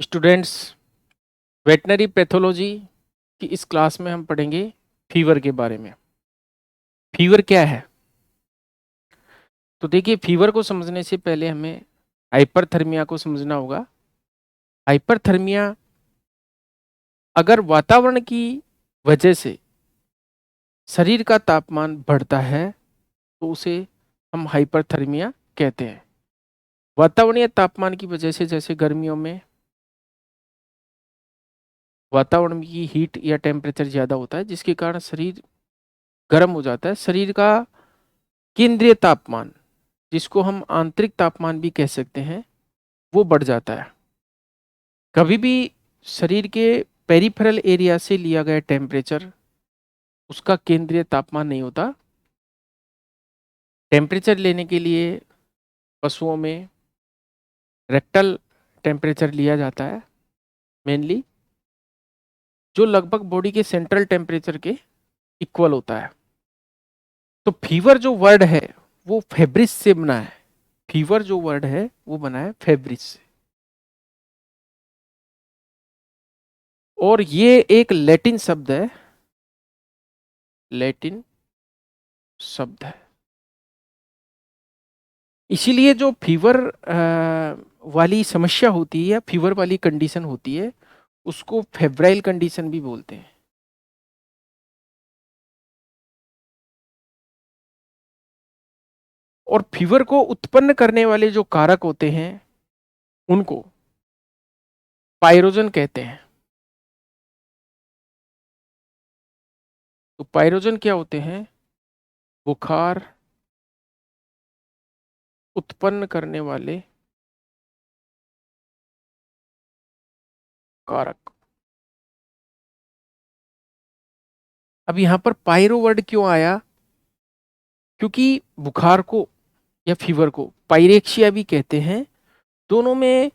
Students, veterinary pathology की इस class में हम पढ़ेंगे फीवर के बारे में। फीवर क्या है? तो देखिए, फीवर को समझने से पहले हमें हाइपरथर्मिया को समझना होगा। हाइपरथर्मिया अगर वातावरण की वजह से शरीर का तापमान बढ़ता है तो उसे हम हाइपरथर्मिया कहते हैं। वातावरणीय तापमान की वजह से, जैसे गर्मियों में वातावरण की हीट या टेम्परेचर ज़्यादा होता है जिसके कारण शरीर गर्म हो जाता है। शरीर का केंद्रीय तापमान, जिसको हम आंतरिक तापमान भी कह सकते हैं, वो बढ़ जाता है। कभी भी शरीर के पेरिफेरल एरिया से लिया गया टेम्परेचर उसका केंद्रीय तापमान नहीं होता। टेम्परेचर लेने के लिए पशुओं में रेक्टल टेम्परेचर लिया जाता है मेनली, जो लगभग बॉडी के सेंट्रल टेम्परेचर के इक्वल होता है। तो फीवर जो वर्ड है वो फेब्रिस से बना है। फीवर जो वर्ड है वो बना है फेब्रिस से, और ये एक लैटिन शब्द है। लैटिन शब्द है। इसीलिए जो फीवर वाली समस्या होती है या फीवर वाली कंडीशन होती है उसको फेब्राइल कंडीशन भी बोलते हैं। और फीवर को उत्पन्न करने वाले जो कारक होते हैं उनको पायरोजन कहते हैं। तो पायरोजन क्या होते हैं? बुखार उत्पन्न करने वाले कारक। अब यहां पर पायरो वर्ड क्यों आया? क्योंकि बुखार को या फीवर को पायरेक्सिया भी कहते हैं। दोनों में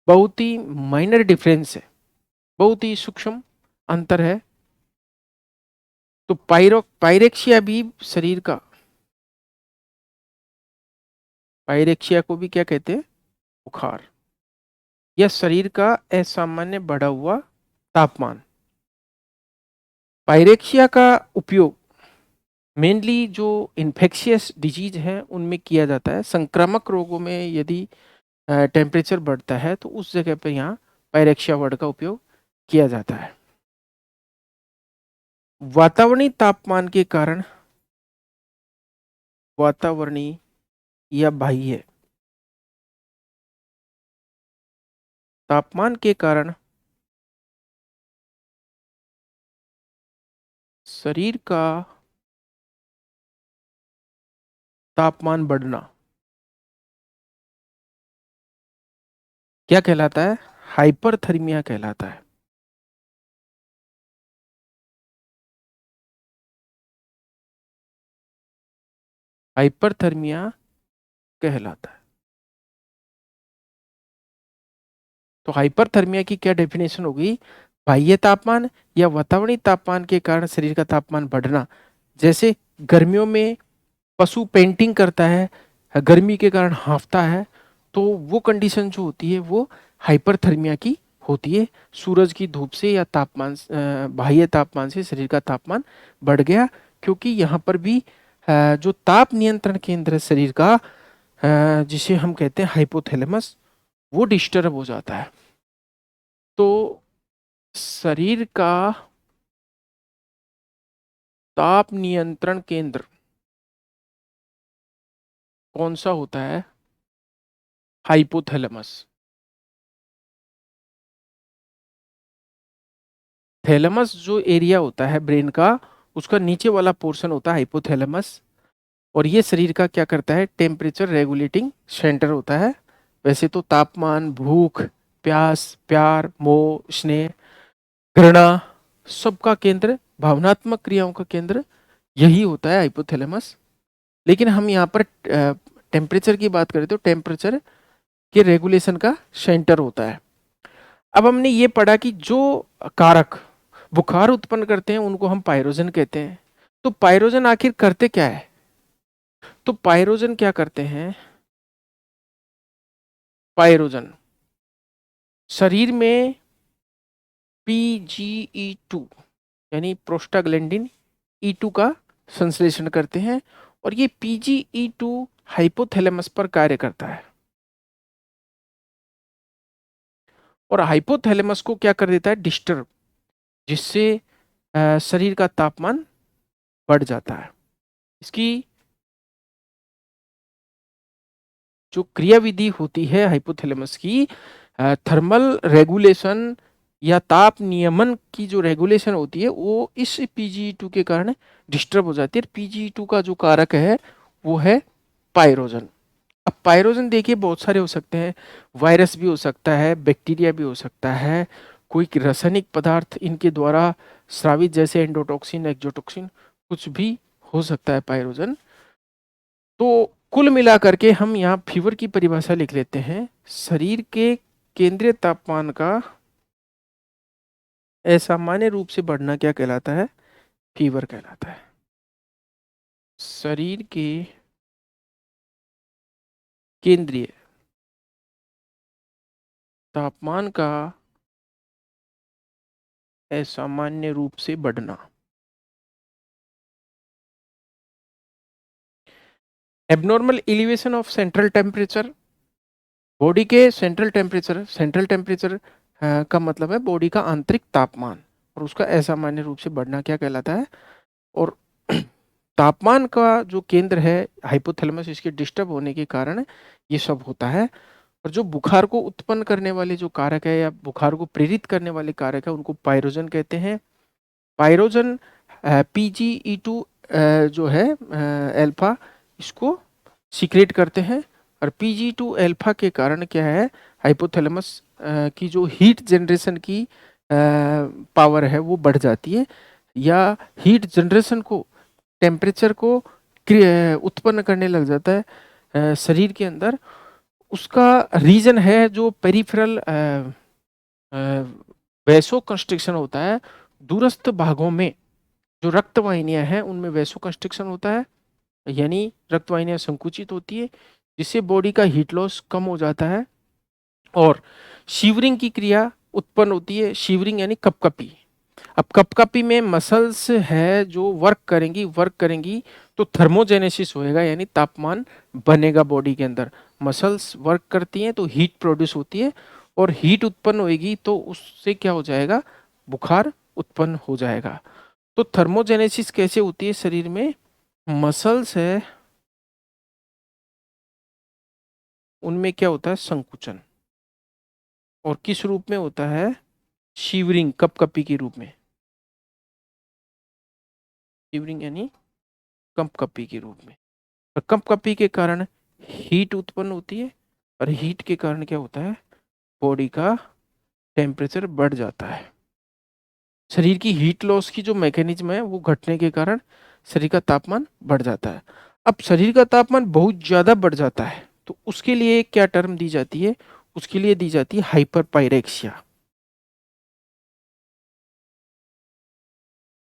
बहुत ही माइनर डिफरेंस है, बहुत ही सूक्ष्म अंतर है। तो पायरेक्सिया भी शरीर का, पायरेक्सिया को भी क्या कहते हैं? बुखार या शरीर का असामान्य बढ़ा हुआ तापमान। पायरेक्सिया का उपयोग मेनली जो इन्फेक्शियस डिजीज है उनमें किया जाता है। संक्रामक रोगों में यदि टेम्परेचर बढ़ता है तो उस जगह पर यहाँ पायरेक्सिया वर्ड का उपयोग किया जाता है। वातावरणीय तापमान के कारण, वातावरणीय या बाह्य तापमान के कारण शरीर का तापमान बढ़ना क्या कहलाता है? हाइपरथर्मिया कहलाता है। हाइपरथर्मिया कहलाता है। तो हाइपरथर्मिया की क्या डेफिनेशन होगी? बाह्य तापमान या वातावरणीय तापमान के कारण शरीर का तापमान बढ़ना। जैसे गर्मियों में पशु पेंटिंग करता है, गर्मी के कारण हांफता है, तो वो कंडीशन जो होती है वो हाइपरथर्मिया की होती है। सूरज की धूप से या तापमान, बाह्य तापमान से शरीर का तापमान बढ़ गया, क्योंकि यहाँ पर भी जो ताप नियंत्रण केंद्र है शरीर का, जिसे हम कहते हैं हाइपोथैलेमस, वो डिस्टर्ब हो जाता है। तो शरीर का ताप नियंत्रण केंद्र कौन सा होता है? हाइपोथैलेमस। थैलेमस जो एरिया होता है ब्रेन का, उसका नीचे वाला पोर्शन होता है हाइपोथैलेमस। और ये शरीर का क्या करता है? टेम्परेचर रेगुलेटिंग सेंटर होता है। वैसे तो तापमान, भूख, प्यास, प्यार, मोह, स्नेह, घृणा, सबका केंद्र, भावनात्मक क्रियाओं का केंद्र यही होता है हाइपोथैलेमस। लेकिन हम यहाँ पर टेम्परेचर की बात करें तो टेम्परेचर के रेगुलेशन का सेंटर होता है। अब हमने ये पढ़ा कि जो कारक बुखार उत्पन्न करते हैं उनको हम पायरोजन कहते हैं। तो पायरोजन आखिर करते क्या है? तो पायरोजन क्या करते हैं? पायरोजन शरीर में PGE2 यानी प्रोस्टाग्लैंडिन E2 का संश्लेषण करते हैं और ये PGE2 हाइपोथैलेमस पर कार्य करता है और हाइपोथैलेमस को क्या कर देता है, डिस्टर्ब, जिससे शरीर का तापमान बढ़ जाता है। इसकी जो क्रियाविधि होती है हाइपोथैलेमस की, थर्मल रेगुलेशन या ताप नियमन की जो रेगुलेशन होती है वो इस PGE2 के कारण डिस्टर्ब हो जाती है। PGE2 का जो कारक है वो है पायरोजन। अब पायरोजन देखिए बहुत सारे हो सकते हैं, वायरस भी हो सकता है, बैक्टीरिया भी हो सकता है, कोई रासायनिक पदार्थ इनके द्वारा स्रावित जैसे एंडोटॉक्सिन, एक्सोटॉक्सिन, कुछ भी हो सकता है पायरोजन। तो कुल मिलाकर के हम यहाँ फीवर की परिभाषा लिख लेते हैं, शरीर के केंद्रीय तापमान का असामान्य रूप से बढ़ना क्या कहलाता है, फीवर कहलाता है। शरीर के केंद्रीय तापमान का असामान्य रूप से बढ़ना। Abnormal elevation of central temperature, body के सेंट्रल टेम्परेचर का मतलब है बॉडी का आंतरिक तापमान, और उसका असामान्य रूप से बढ़ना क्या कहलाता है। और तापमान का जो केंद्र है हाइपोथैलेमस, इसके डिस्टर्ब होने के कारण ये सब होता है। और जो बुखार को उत्पन्न करने वाले जो कारक है या बुखार को प्रेरित करने वाले कारक है उनको पायरोजन कहते हैं। पायरोजन PGE2 जो है अल्फा, इसको सीक्रेट करते हैं और PGE2 अल्फा के कारण क्या है, हाइपोथैलेमस की जो हीट जनरेशन की पावर है वो बढ़ जाती है, या हीट जनरेशन को, टेम्परेचर को उत्पन्न करने लग जाता है शरीर के अंदर। उसका रीजन है जो पेरिफेरल वैसो कंस्ट्रिक्शन होता है, दूरस्थ भागों में जो रक्त वाहिनियां हैं उनमें वैसो कंस्ट्रिक्शन होता है, यानी रक्त वाहिनियां संकुचित होती है, जिससे बॉडी का हीट लॉस कम हो जाता है और शिवरिंग की क्रिया उत्पन्न होती है। शिवरिंग यानी कपकपी। अब कपकपी में मसल्स है जो वर्क करेंगी तो थर्मोजेनेसिस होएगा, यानी तापमान बनेगा बॉडी के अंदर। मसल्स वर्क करती हैं तो हीट प्रोड्यूस होती है और हीट उत्पन्न होएगी तो उससे क्या हो जाएगा, बुखार उत्पन्न हो जाएगा। तो थर्मोजेनेसिस कैसे होती है शरीर में, मसल्स है उनमें क्या होता है, संकुचन, और किस रूप में होता है, शिवरिंग, कपकपी के रूप में। शिवरिंग यानी कंपकपी के रूप में। और कंपकपी के कारण हीट उत्पन्न होती है और हीट के कारण क्या होता है, बॉडी का टेम्परेचर बढ़ जाता है। शरीर की हीट लॉस की जो मैकेनिज्म है वो घटने के कारण शरीर का तापमान बढ़ जाता है। अब शरीर का तापमान बहुत ज्यादा बढ़ जाता है तो उसके लिए क्या टर्म दी जाती है, उसके लिए दी जाती है हाइपर पायरेक्सिया।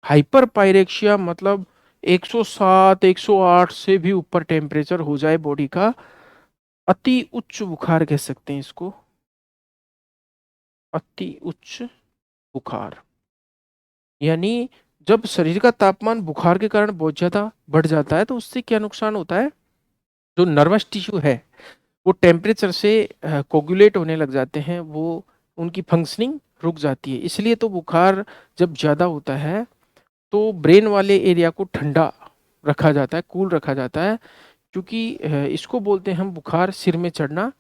हाइपर पायरेक्सिया मतलब 107 108 से भी ऊपर टेम्परेचर हो जाए बॉडी का, अति उच्च बुखार कह सकते हैं इसको, अति उच्च बुखार। यानी जब शरीर का तापमान बुखार के कारण बहुत ज्यादा बढ़ जाता है तो उससे क्या नुकसान होता है, जो नर्वस टिश्यू है वो टेम्परेचर से कोगुलेट होने लग जाते हैं, वो उनकी फंक्शनिंग रुक जाती है। इसलिए तो बुखार जब ज्यादा होता है तो ब्रेन वाले एरिया को ठंडा रखा जाता है, कूल रखा जाता है, क्योंकि इसको बोलते हैं हम बुखार सिर में चढ़ना।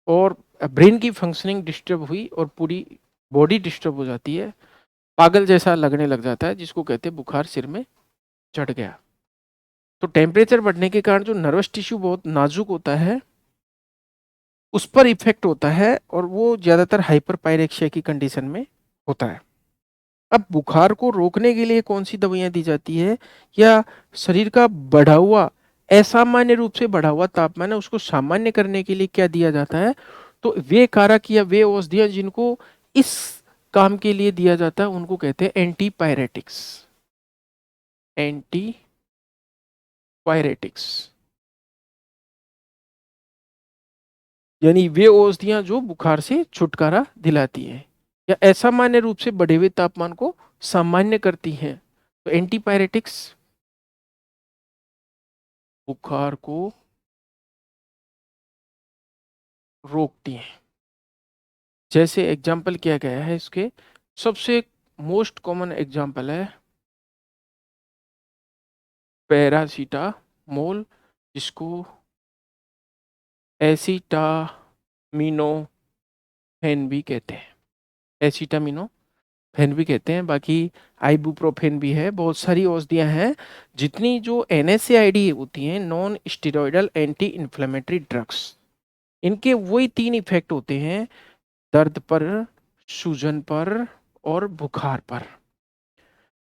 और ब्रेन की फंक्शनिंग डिस्टर्ब हुई और पूरी बॉडी डिस्टर्ब हो जाती है, पागल जैसा लगने लग जाता है, जिसको कहते हैं बुखार सिर में चढ़ गया। तो टेम्परेचर बढ़ने के कारण जो नर्वस टिश्यू बहुत नाजुक होता है उस पर इफेक्ट होता है और वो ज्यादातर हाइपर पायरेक्सिया की कंडीशन में होता है। अब बुखार को रोकने के लिए कौन सी दवाइयां दी जाती है, या शरीर का बढ़ा हुआ, असामान्य रूप से बढ़ा हुआ तापमान है उसको सामान्य करने के लिए क्या दिया जाता है, तो वे कारक या वे औषधियां जिनको इस काम के लिए दिया जाता है उनको कहते हैं एंटीपायरेटिक्स। एंटीपायरेटिक्स। यानी वे औषधियां जो बुखार से छुटकारा दिलाती हैं या असामान्य रूप से बढ़े हुए तापमान को सामान्य करती हैं। तो एंटीपायरेटिक्स बुखार को रोकती हैं। जैसे एग्जाम्पल किया गया है इसके, सबसे मोस्ट कॉमन एग्जाम्पल है पैरासीटामोल, जिसको एसिटामिनोफेन भी कहते हैं। एसिटामिनोफेन भी कहते हैं। बाकी आइबुप्रोफेन भी है। बहुत सारी औषधियां हैं। जितनी जो एनएसएआईडी होती हैं, non steroidal anti inflammatory drugs, इनके वही 3 इफेक्ट होते हैं, दर्द पर, सूजन पर और बुखार पर।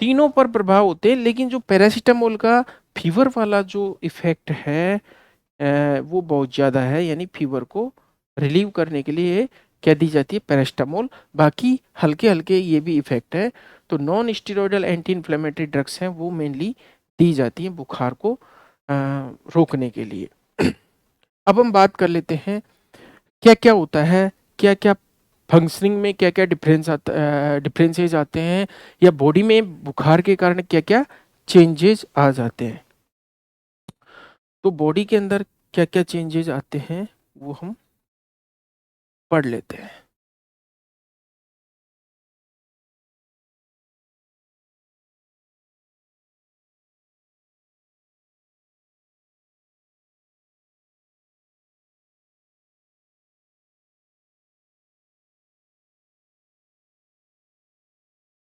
तीनों पर प्रभाव होते हैं। लेकिन जो पैरासीटामोल का फीवर वाला जो इफेक्ट है वो बहुत ज़्यादा है, यानी फीवर को रिलीव करने के लिए क्या दी जाती है, पैरासीटामोल। बाकी हल्के हल्के ये भी इफेक्ट है। तो non steroidal anti inflammatory drugs हैं, वो मेनली दी जाती हैं बुखार को रोकने के लिए। अब हम बात कर लेते हैं क्या क्या होता है, क्या क्या फंक्शनिंग में क्या क्या डिफरेंसेस आते हैं, या बॉडी में बुखार के कारण क्या क्या चेंजेस आ जाते हैं। तो बॉडी के अंदर क्या क्या चेंजेस आते हैं वो हम पढ़ लेते हैं।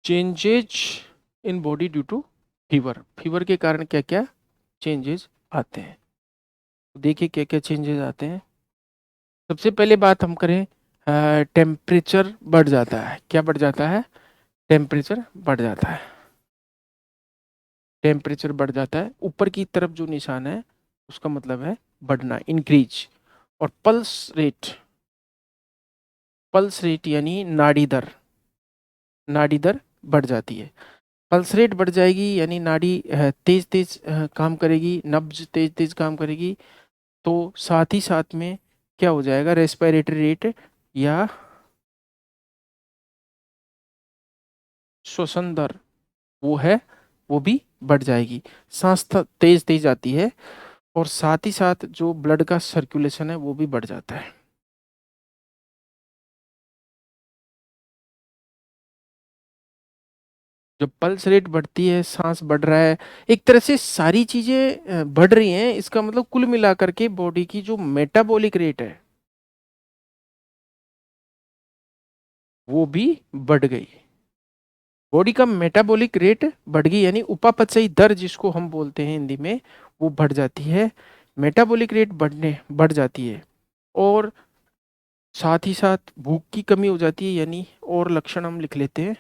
Changes in body due to fever, fever के कारण क्या क्या चेंजेस आते हैं। देखिए क्या क्या चेंजेस आते हैं। सबसे पहले बात हम करें, टेम्परेचर बढ़ जाता है। क्या बढ़ जाता है, टेम्परेचर बढ़ जाता है। टेम्परेचर बढ़ जाता है, ऊपर की तरफ जो निशान है उसका मतलब है बढ़ना, इंक्रीज। और पल्स रेट यानी नाड़ी दर, नाड़ी दर बढ़ जाती है। पल्स रेट बढ़ जाएगी यानी नाड़ी तेज तेज काम करेगी, नब्ज तेज तेज काम करेगी। तो साथ ही साथ में क्या हो जाएगा, रेस्पिरेटरी रेट या श्वसन दर वो है, वो भी बढ़ जाएगी। सांस तेज तेज आती है। और साथ ही साथ जो ब्लड का सर्कुलेशन है वो भी बढ़ जाता है। जब पल्स रेट बढ़ती है, सांस बढ़ रहा है, एक तरह से सारी चीजें बढ़ रही हैं। इसका मतलब कुल मिलाकर के बॉडी की जो मेटाबॉलिक रेट है वो भी बढ़ गई। बॉडी का मेटाबॉलिक रेट बढ़ गई, यानी उपापचयी दर जिसको हम बोलते हैं हिंदी में, वो बढ़ जाती है। मेटाबॉलिक रेट बढ़ जाती है। और साथ ही साथ भूख की कमी हो जाती है, यानी और लक्षण हम लिख लेते हैं,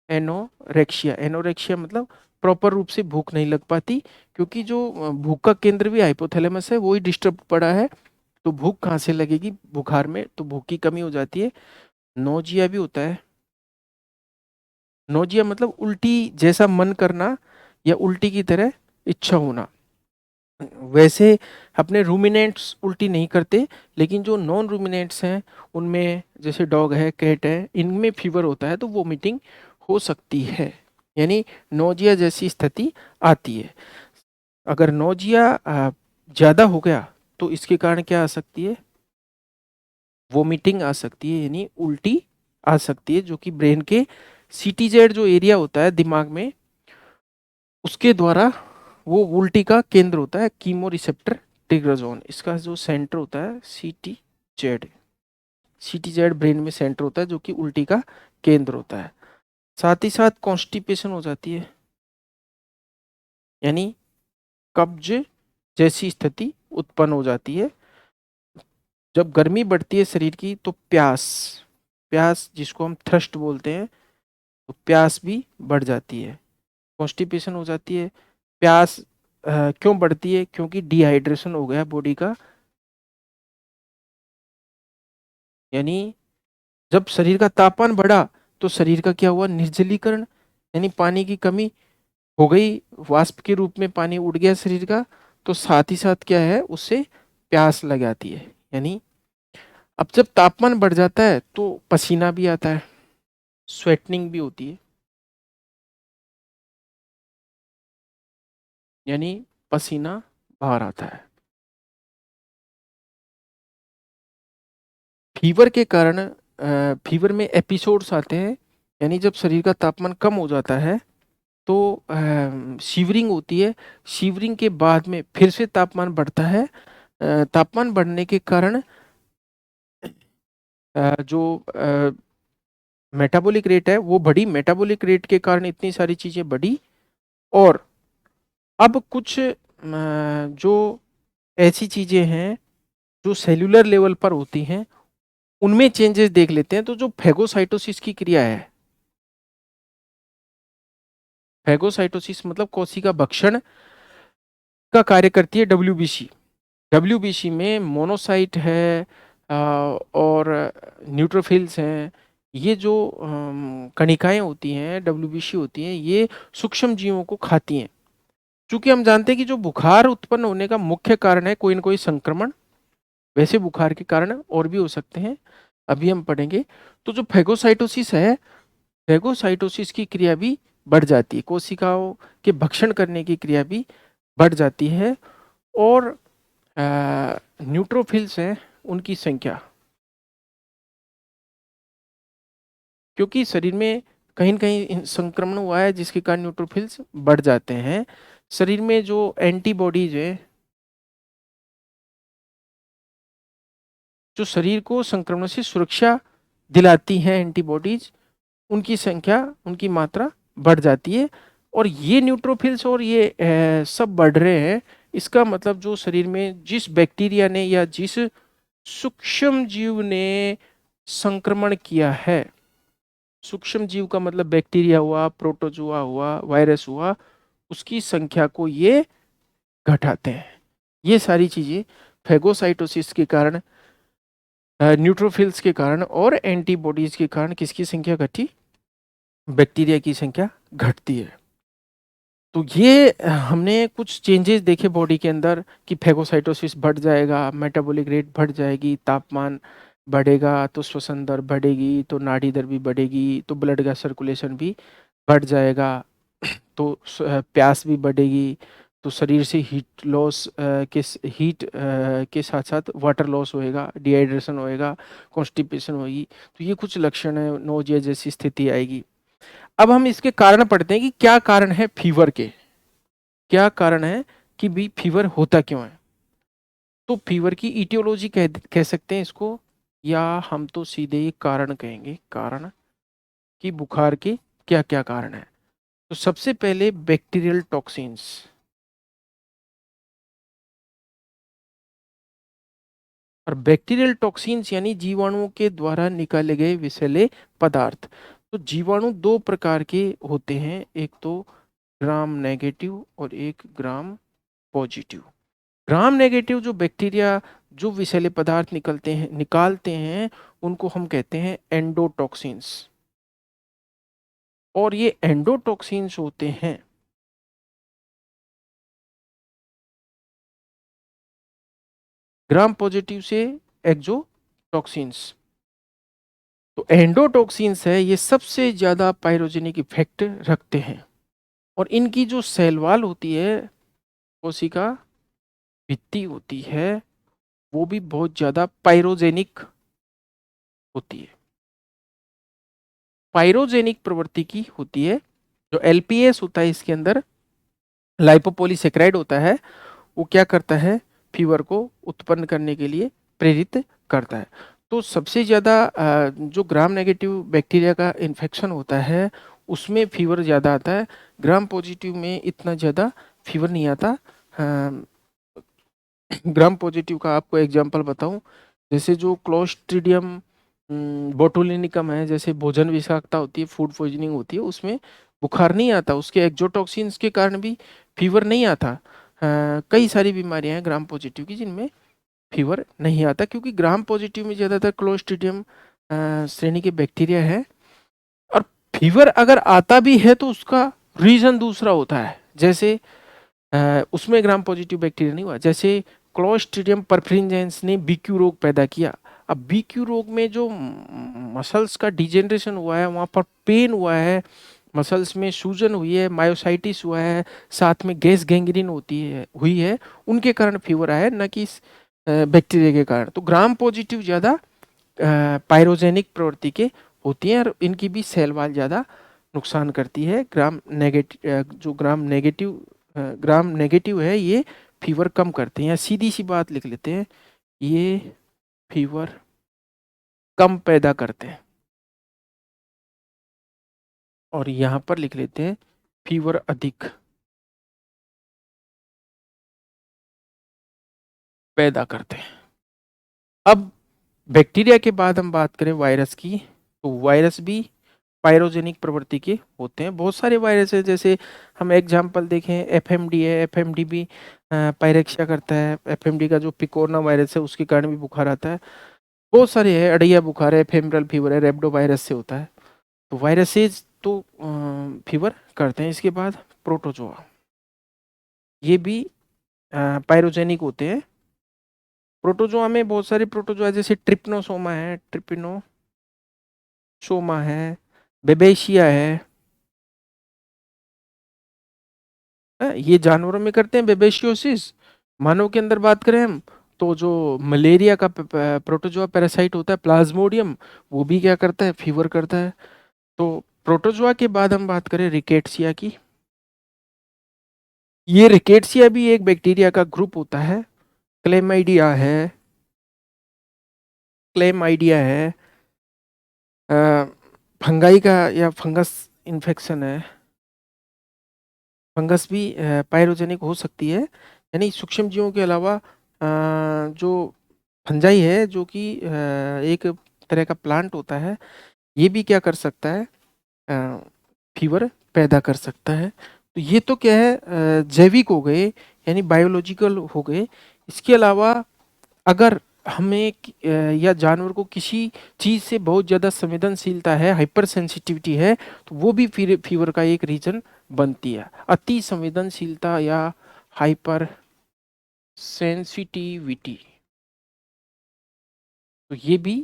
एनोरेक्सिया। एनोरेक्सिया मतलब प्रॉपर रूप से भूख नहीं लग पाती, क्योंकि जो भूख का केंद्र भी हाइपोथैलेमस है, वही डिस्टर्ब पड़ा है। तो भूख कहाँ से लगेगी बुखार में, तो भूख की कमी हो जाती है। नोजिया भी होता है। नोजिया मतलब उल्टी जैसा मन करना या उल्टी की तरह इच्छा होना। वैसे अपने रूमिनेंट्स उल्टी नहीं करते, लेकिन जो नॉन रूमिनेंट्स हैं उनमें, जैसे डॉग है, कैट है, इनमें फीवर होता है तो वोमिटिंग हो सकती है, यानी नोजिया जैसी स्थिति आती है। अगर नोजिया ज़्यादा हो गया तो इसके कारण क्या आ सकती है, वोमिटिंग आ सकती है, यानी उल्टी आ सकती है, जो कि ब्रेन के सीटीजेड जो एरिया होता है दिमाग में, उसके द्वारा वो उल्टी का केंद्र होता है, कीमो रिसेप्टर ट्रिगर जोन। इसका जो सेंटर होता है सीटीजेड, सीटीजेड ब्रेन में सेंटर होता है जो कि उल्टी का केंद्र होता है। साथ ही साथ कॉन्स्टिपेशन हो जाती है, यानी कब्ज जैसी स्थिति उत्पन्न हो जाती है। जब गर्मी बढ़ती है शरीर की तो प्यास, प्यास जिसको हम थ्रस्ट बोलते हैं, तो प्यास भी बढ़ जाती है, कॉन्स्टिपेशन हो जाती है। प्यास क्यों बढ़ती है, क्योंकि डिहाइड्रेशन हो गया बॉडी का। यानी जब शरीर का तापमान बढ़ा तो शरीर का क्या हुआ, निर्जलीकरण, यानी पानी की कमी हो गई, वाष्प के रूप में पानी उड़ गया शरीर का। तो साथ ही साथ क्या है, उससे प्यास लग जाती है, यानी अब जब तापमान बढ़ जाता है तो पसीना भी आता है, स्वेटनिंग भी होती है, यानी पसीना बाहर आता है। फीवर के कारण फीवर में एपिसोड्स आते हैं, यानी जब शरीर का तापमान कम हो जाता है तो शिवरिंग होती है। शिवरिंग के बाद में फिर से तापमान बढ़ता है। तापमान बढ़ने के कारण जो मेटाबॉलिक रेट है वो बढ़ी, मेटाबॉलिक रेट के कारण इतनी सारी चीजें बढ़ी। और अब कुछ जो ऐसी चीजें हैं जो सेल्यूलर लेवल पर होती हैं उनमें चेंजेस देख लेते हैं। तो जो फेगोसाइटोसिस की क्रिया है, फेगोसाइटोसिस मतलब कोशिका भक्षण का कार्य करती है डब्ल्यूबीसी। डब्ल्यूबीसी में मोनोसाइट है और न्यूट्रोफिल्स हैं। ये जो कणिकाएं होती हैं, डब्ल्यूबीसी होती हैं, ये सूक्ष्म जीवों को खाती हैं। चूंकि हम जानते हैं कि जो बुखार उत्पन्न होने का मुख्य कारण है कोई न कोई संक्रमण, वैसे बुखार के कारण और भी हो सकते हैं, अभी हम पढ़ेंगे। तो जो फेगोसाइटोसिस है, फेगोसाइटोसिस की क्रिया भी बढ़ जाती है, कोशिकाओं के भक्षण करने की क्रिया भी बढ़ जाती है। और न्यूट्रोफिल्स हैं उनकी संख्या, क्योंकि शरीर में कहीं न कहीं संक्रमण हुआ है जिसके कारण न्यूट्रोफिल्स बढ़ जाते हैं। शरीर में जो एंटीबॉडीज है, जो शरीर को संक्रमण से सुरक्षा दिलाती हैं, एंटीबॉडीज, उनकी संख्या, उनकी मात्रा बढ़ जाती है। और ये न्यूट्रोफिल्स और ये सब बढ़ रहे हैं, इसका मतलब जो शरीर में जिस बैक्टीरिया ने या जिस सूक्ष्म जीव ने संक्रमण किया है, सूक्ष्म जीव का मतलब बैक्टीरिया हुआ, प्रोटोजुआ हुआ, वायरस हुआ, उसकी संख्या को ये घटाते हैं। ये सारी चीजें फेगोसाइटोसिस के कारण, न्यूट्रोफिल्स के कारण और एंटीबॉडीज के कारण किसकी संख्या घटी? बैक्टीरिया की संख्या घटती है। तो ये हमने कुछ चेंजेस देखे बॉडी के अंदर कि फेगोसाइटोसिस बढ़ जाएगा, मेटाबॉलिक रेट बढ़ जाएगी, तापमान बढ़ेगा तो श्वसन दर बढ़ेगी, तो नाड़ी दर भी बढ़ेगी, तो ब्लड का सर्कुलेशन भी बढ़ जाएगा, तो प्यास भी बढ़ेगी, तो शरीर से हीट लॉस के साथ साथ वाटर लॉस होएगा, डिहाइड्रेशन होएगा, कॉन्स्टिपेशन होगी। तो ये कुछ लक्षण है, नोजिया जैसी स्थिति आएगी। अब हम इसके कारण पढ़ते हैं कि क्या कारण है फीवर के, क्या कारण है कि भी फीवर होता क्यों है। तो फीवर की इटियोलॉजी कह सकते हैं इसको, या हम तो सीधे ही कारण कहेंगे, कारण कि बुखार के क्या क्या कारण है। तो सबसे पहले बैक्टीरियल टॉक्सिन्स। और बैक्टीरियल टॉक्सिन्स यानी जीवाणुओं के द्वारा निकाले गए विषैले पदार्थ। तो जीवाणु दो प्रकार के होते हैं, एक तो ग्राम नेगेटिव और एक ग्राम पॉजिटिव। ग्राम नेगेटिव जो बैक्टीरिया जो विषैले पदार्थ निकालते हैं उनको हम कहते हैं एंडोटॉक्सिन्स। और ये एंडोटॉक्सिन्स होते हैं ग्राम पॉजिटिव से एक्सोटॉक्सिन्स। तो एंडोटॉक्सिन्स है, ये सबसे ज्यादा पायरोजेनिक इफेक्ट रखते हैं। और इनकी जो सेल वॉल होती है, कोशिका भित्ति होती है, वो भी बहुत ज्यादा पायरोजेनिक होती है, पायरोजेनिक प्रवृत्ति की होती है। जो एलपीएस होता है इसके अंदर लाइपोपॉलीसेकेराइड होता है, वो क्या करता है? फीवर को उत्पन्न करने के लिए प्रेरित करता है। तो सबसे ज़्यादा जो ग्राम नेगेटिव बैक्टीरिया का इन्फेक्शन होता है उसमें फीवर ज़्यादा आता है। ग्राम पॉजिटिव में इतना ज़्यादा फीवर नहीं आता। ग्राम पॉजिटिव का आपको एग्जांपल बताऊं, जैसे जो क्लोस्ट्रीडियम बोटुलिनिकम है, जैसे भोजन विषाक्तता होती है, फूड पॉइजनिंग होती है, उसमें बुखार नहीं आता, उसके एक्सोटॉक्सिन्स के कारण भी फीवर नहीं आता। कई सारी बीमारियां हैं ग्राम पॉजिटिव की जिनमें फीवर नहीं आता, क्योंकि ग्राम पॉजिटिव में ज़्यादातर क्लोस्ट्रीडियम श्रेणी के बैक्टीरिया है। और फीवर अगर आता भी है तो उसका रीज़न दूसरा होता है। जैसे उसमें ग्राम पॉजिटिव बैक्टीरिया नहीं हुआ, जैसे क्लोस्ट्रिडियम परफ्रिंजेंस ने बीक्यू रोग पैदा किया। अब बीक्यू रोग में जो मसल्स का डिजेनरेशन हुआ है, वहाँ पर पेन हुआ है, मसल्स में सूजन हुई है, मायोसाइटिस हुआ है, साथ में गैस गैंग्रीन होती है हुई है, उनके कारण फीवर आया है, न कि बैक्टीरिया के कारण। तो ग्राम पॉजिटिव ज़्यादा पायरोजेनिक प्रवृत्ति के होती हैं, और इनकी भी सेल वाल ज़्यादा नुकसान करती है। ग्राम नेगेटिव है, ये फीवर कम करते हैं। या सीधी सी बात लिख लेते हैं, ये फीवर कम पैदा करते हैं। और यहाँ पर लिख लेते हैं फीवर अधिक पैदा करते हैं। अब बैक्टीरिया के बाद हम बात करें वायरस की, तो वायरस भी पायरोजेनिक प्रवृत्ति के होते हैं। बहुत सारे वायरस है, जैसे हम एग्जांपल देखें, एफएमडी है, एफएमडी भी पायरेक्सिया करता है। एफएमडी का जो पिकोरना वायरस है, उसके कारण भी बुखार आता है। बहुत सारे है, अड़िया बुखार है, फेमरल फीवर है, रेब्डो वायरस से होता है। तो वायरसेज तो फीवर करते हैं। इसके बाद प्रोटोजोआ, ये भी पायरोजेनिक होते हैं। प्रोटोजोआ में बहुत सारे प्रोटोजोआ, जैसे ट्रिप्नोसोमा है, बेबेशिया है। ये जानवरों में करते हैं बेबेशियोसिस। मानव के अंदर बात करें हम, तो जो मलेरिया का प्रोटोजोआ पैरासाइट होता है, प्लाज्मोडियम, वो भी क्या करता है, फीवर करता है। तो प्रोटोजोआ के बाद हम बात करें रिकेट्सिया की। ये रिकेट्सिया भी एक बैक्टीरिया का ग्रुप होता है। क्लेमाइडिया है, क्लेमाइडिया है, फंगाई का या फंगस इन्फेक्शन है। फंगस भी पायरोजेनिक हो सकती है, यानी सूक्ष्म जीवों के अलावा जो फंजाई है, जो कि एक तरह का प्लांट होता है, ये भी क्या कर सकता है, फीवर पैदा कर सकता है। तो ये तो क्या है, जैविक हो गए, यानी बायोलॉजिकल हो गए। इसके अलावा अगर हमें या जानवर को किसी चीज से बहुत ज्यादा संवेदनशीलता है, हाइपर सेंसिटिविटी है, तो वो भी फीवर का एक रीजन बनती है। अति संवेदनशीलता या हाइपर सेंसिटिविटी, तो ये भी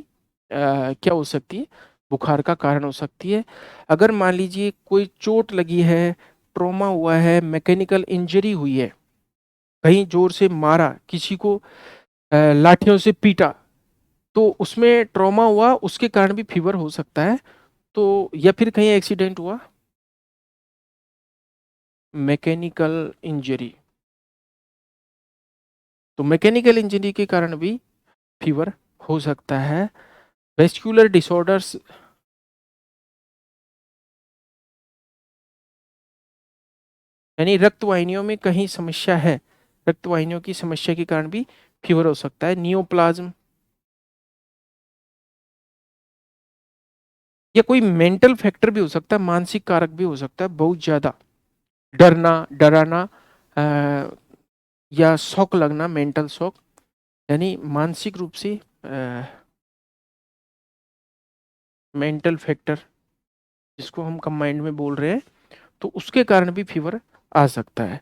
क्या हो सकती है, बुखार का कारण हो सकती है। अगर मान लीजिए कोई चोट लगी है, ट्रॉमा हुआ है, मैकेनिकल इंजरी हुई है, कहीं जोर से मारा किसी को, लाठियों से पीटा, तो उसमें ट्रॉमा हुआ, उसके कारण भी फीवर हो सकता है। तो या फिर कहीं एक्सीडेंट हुआ, मैकेनिकल इंजरी, तो मैकेनिकल इंजरी के कारण भी फीवर हो सकता है। वेस्कुलर डिसऑर्डर्स, यानी रक्त वाहिनियों में कहीं समस्या है, रक्त वाहिनियों की समस्या के कारण भी फीवर हो सकता है। नियोप्लाज्म, या कोई मेंटल फैक्टर भी हो सकता है, मानसिक कारक भी हो सकता है, बहुत ज्यादा डरना, डराना, अ, या शौक लगना, मेंटल शौक, यानी मानसिक रूप से मेंटल फैक्टर, जिसको हम कंबाइंड में बोल रहे हैं, तो उसके कारण भी फीवर आ सकता है।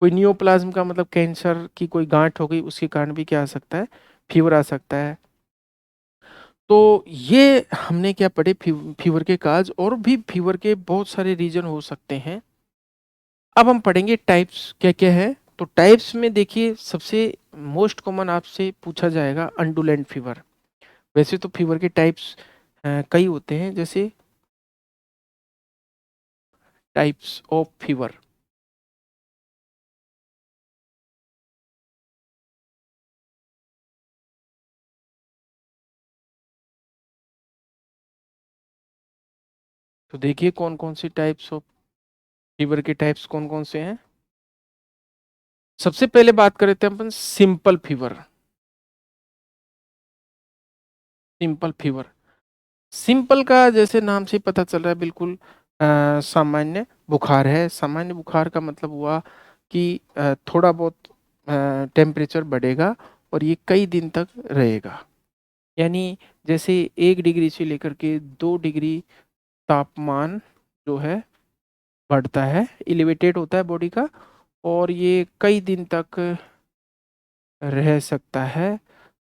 कोई नियोप्लाज्म का मतलब कैंसर की कोई गांठ हो गई, उसके कारण भी क्या आ सकता है, फीवर आ सकता है। तो ये हमने क्या पढ़े, फीवर के काज, और भी फीवर के बहुत सारे रीजन हो सकते हैं। अब हम पढ़ेंगे टाइप्स क्या क्या है। तो टाइप्स में देखिए, सबसे मोस्ट कॉमन आपसे पूछा जाएगा अंडुलेंट फीवर। वैसे तो फीवर के टाइप्स कई होते हैं, जैसे टाइप्स ऑफ फीवर। तो देखिए कौन कौन सी टाइप्स ऑफ फीवर के टाइप्स कौन कौन से हैं। सबसे पहले बात करते हैं अपन simple fever. Simple fever, simple का जैसे नाम से पता चल रहा है, बिल्कुल सामान्य बुखार है। सामान्य बुखार का मतलब हुआ कि थोड़ा बहुत टेम्परेचर बढ़ेगा और ये कई दिन तक रहेगा। यानी जैसे 1 डिग्री से लेकर के 2 डिग्री तापमान जो है बढ़ता है, एलिवेटेड होता है बॉडी का, और ये कई दिन तक रह सकता है।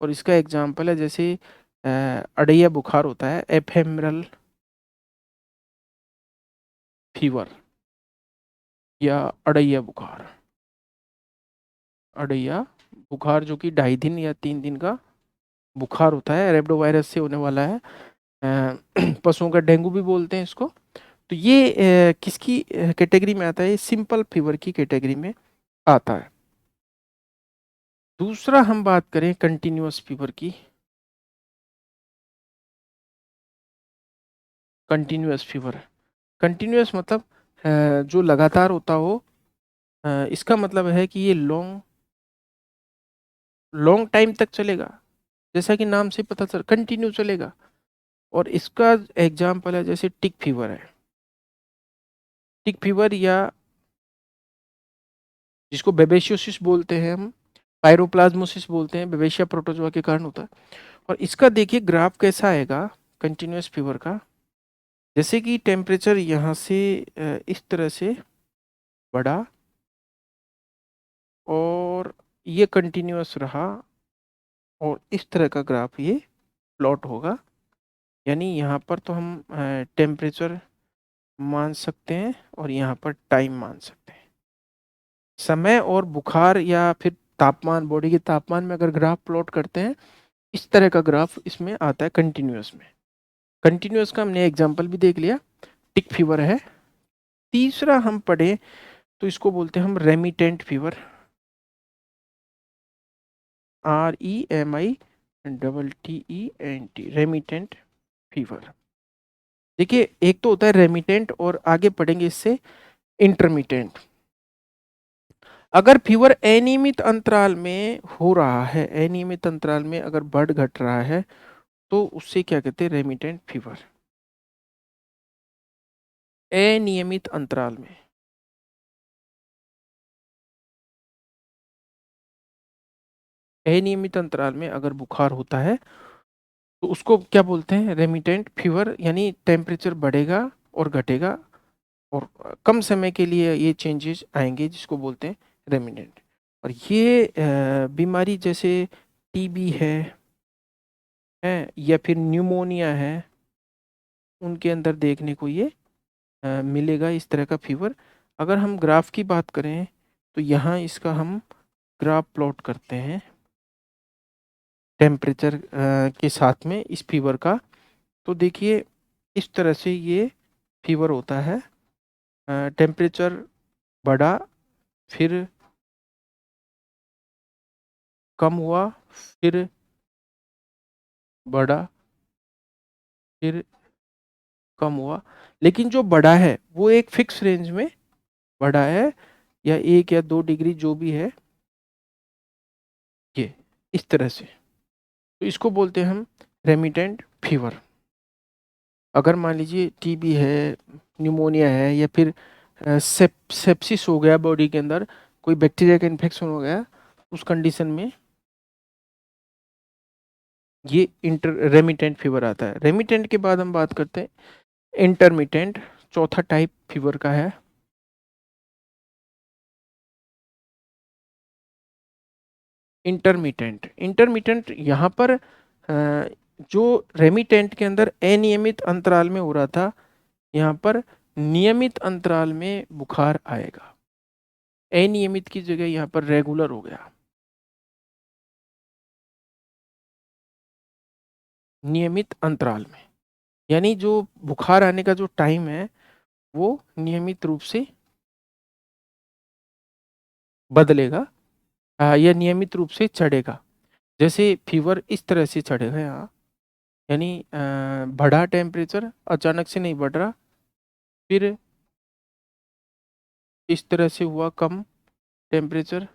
और इसका एग्जाम्पल है जैसे अड़ैया बुखार होता है, एफेमरल फीवर या अड़ैया बुखार। अड़ैया बुखार जो कि 2.5 दिन या 3 दिन का बुखार होता है, रेबडोवायरस से होने वाला है। पशुओं का डेंगू भी बोलते हैं इसको। तो ये किसकी कैटेगरी में आता है? ये सिंपल फीवर की कैटेगरी में आता है। दूसरा हम बात करें कंटिन्यूअस फीवर की। कंटिन्यूअस फीवर, कंटिन्यूअस मतलब जो लगातार होता हो। इसका मतलब है कि ये लॉन्ग लॉन्ग टाइम तक चलेगा, जैसा कि नाम से पता चल, कंटिन्यू चलेगा। और इसका एग्जाम्पल है जैसे टिक फीवर है। टिक फीवर या जिसको बेबेशियोसिस बोलते हैं हम, पायरोप्लाज्मोसिस बोलते हैं, बेबेशिया प्रोटोजोआ के कारण होता है। और इसका देखिए ग्राफ कैसा आएगा कंटिन्यूअस फीवर का। जैसे कि टेम्परेचर यहाँ से इस तरह से बढ़ा और ये कंटिन्यूअस रहा, और इस तरह का ग्राफ ये प्लॉट होगा। यानी यहाँ पर तो हम टेम्परेचर मान सकते हैं और यहाँ पर टाइम मान सकते हैं। समय और बुखार या फिर तापमान, बॉडी के तापमान में अगर ग्राफ प्लॉट करते हैं, इस तरह का ग्राफ इसमें आता है कंटिन्यूअस में। कंटिन्यूअस का हमने एग्जांपल भी देख लिया, टिक फीवर है। तीसरा हम पढ़े तो इसको बोलते हैं हम remittent fever. REMITTENT, remittent fever. देखिए एक तो होता है रेमिटेंट और आगे पढ़ेंगे इससे इंटरमिटेंट। अगर फीवर अनियमित अंतराल में हो रहा है, अनियमित अंतराल में अगर बढ़ घट रहा है, तो उससे क्या कहते हैं? Remittent fever. अनियमित अंतराल में, अनियमित अंतराल में अगर बुखार होता है तो उसको क्या बोलते हैं? Remittent fever. यानी टेम्परेचर बढ़ेगा और घटेगा और कम समय के लिए ये चेंजेस आएंगे, जिसको बोलते हैं रेमिनेंट। और ये बीमारी जैसे टीबी है या फिर न्यूमोनिया है, उनके अंदर देखने को ये मिलेगा इस तरह का फीवर। अगर हम ग्राफ की बात करें तो यहाँ इसका हम ग्राफ प्लॉट करते हैं टेम्परेचर के साथ में इस फीवर का। तो देखिए इस तरह से ये फीवर होता है। टेम्परेचर बढ़ा, फिर कम हुआ, फिर बढ़ा, फिर कम हुआ। लेकिन जो बढ़ा है वो एक फिक्स रेंज में बढ़ा है, या 1 या 2 डिग्री जो भी है, ये इस तरह से। तो इसको बोलते हैं हम रेमिटेंट फीवर। अगर मान लीजिए टीबी है, न्यूमोनिया है, या फिर सेप्सिस हो गया, बॉडी के अंदर कोई बैक्टीरिया का इन्फेक्शन हो गया, उस कंडीशन में ये इंटर रेमिटेंट फीवर आता है। रेमिटेंट के बाद हम बात करते हैं इंटरमिटेंट, चौथा टाइप फीवर का है। इंटरमिटेंट, इंटरमिटेंट यहाँ पर जो रेमिटेंट के अंदर अनियमित अंतराल में हो रहा था, यहाँ पर नियमित अंतराल में बुखार आएगा। अनियमित की जगह यहाँ पर रेगुलर हो गया, नियमित अंतराल में। यानी जो बुखार आने का जो टाइम है वो नियमित रूप से बदलेगा, या नियमित रूप से चढ़ेगा। जैसे फीवर इस तरह से चढ़ेगा यहाँ, यानी बढ़ा टेम्परेचर, अचानक से नहीं बढ़ रहा, फिर इस तरह से हुआ कम टेम्परेचर,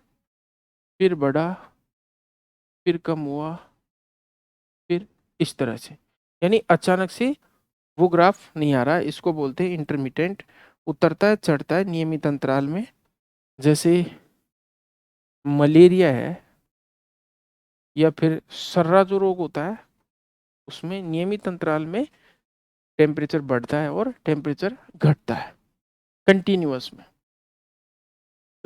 फिर बढ़ा, फिर कम हुआ, फिर इस तरह से। यानी अचानक से वो ग्राफ नहीं आ रहा है, इसको बोलते हैं इंटरमिटेंट। उतरता है चढ़ता है नियमित अंतराल में। जैसे मलेरिया है या फिर सर्रा जो रोग होता है, उसमें नियमित अंतराल में टेम्परेचर बढ़ता है और टेम्परेचर घटता है कंटिन्यूअस में।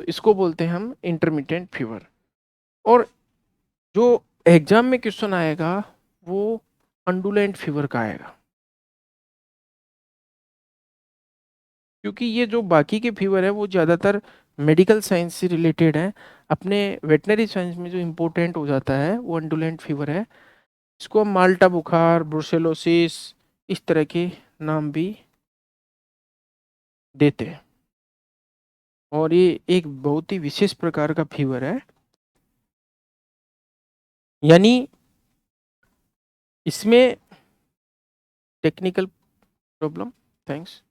तो इसको बोलते हैं हम इंटरमिटेंट फीवर। और जो एग्जाम में क्वेश्चन आएगा वो अंडुलेंट फीवर का आएगा, क्योंकि ये जो बाकी के फीवर है वो ज़्यादातर मेडिकल साइंस से रिलेटेड है। अपने वेटनरी साइंस में जो इम्पोर्टेंट हो जाता है वो अंडुलेंट फीवर है। इसको हम माल्टा बुखार, ब्रुसेलोसिस, इस तरह के नाम भी देते हैं। और ये एक बहुत ही विशेष प्रकार का फीवर है, यानी इसमें टेक्निकल प्रॉब्लम। थैंक्स।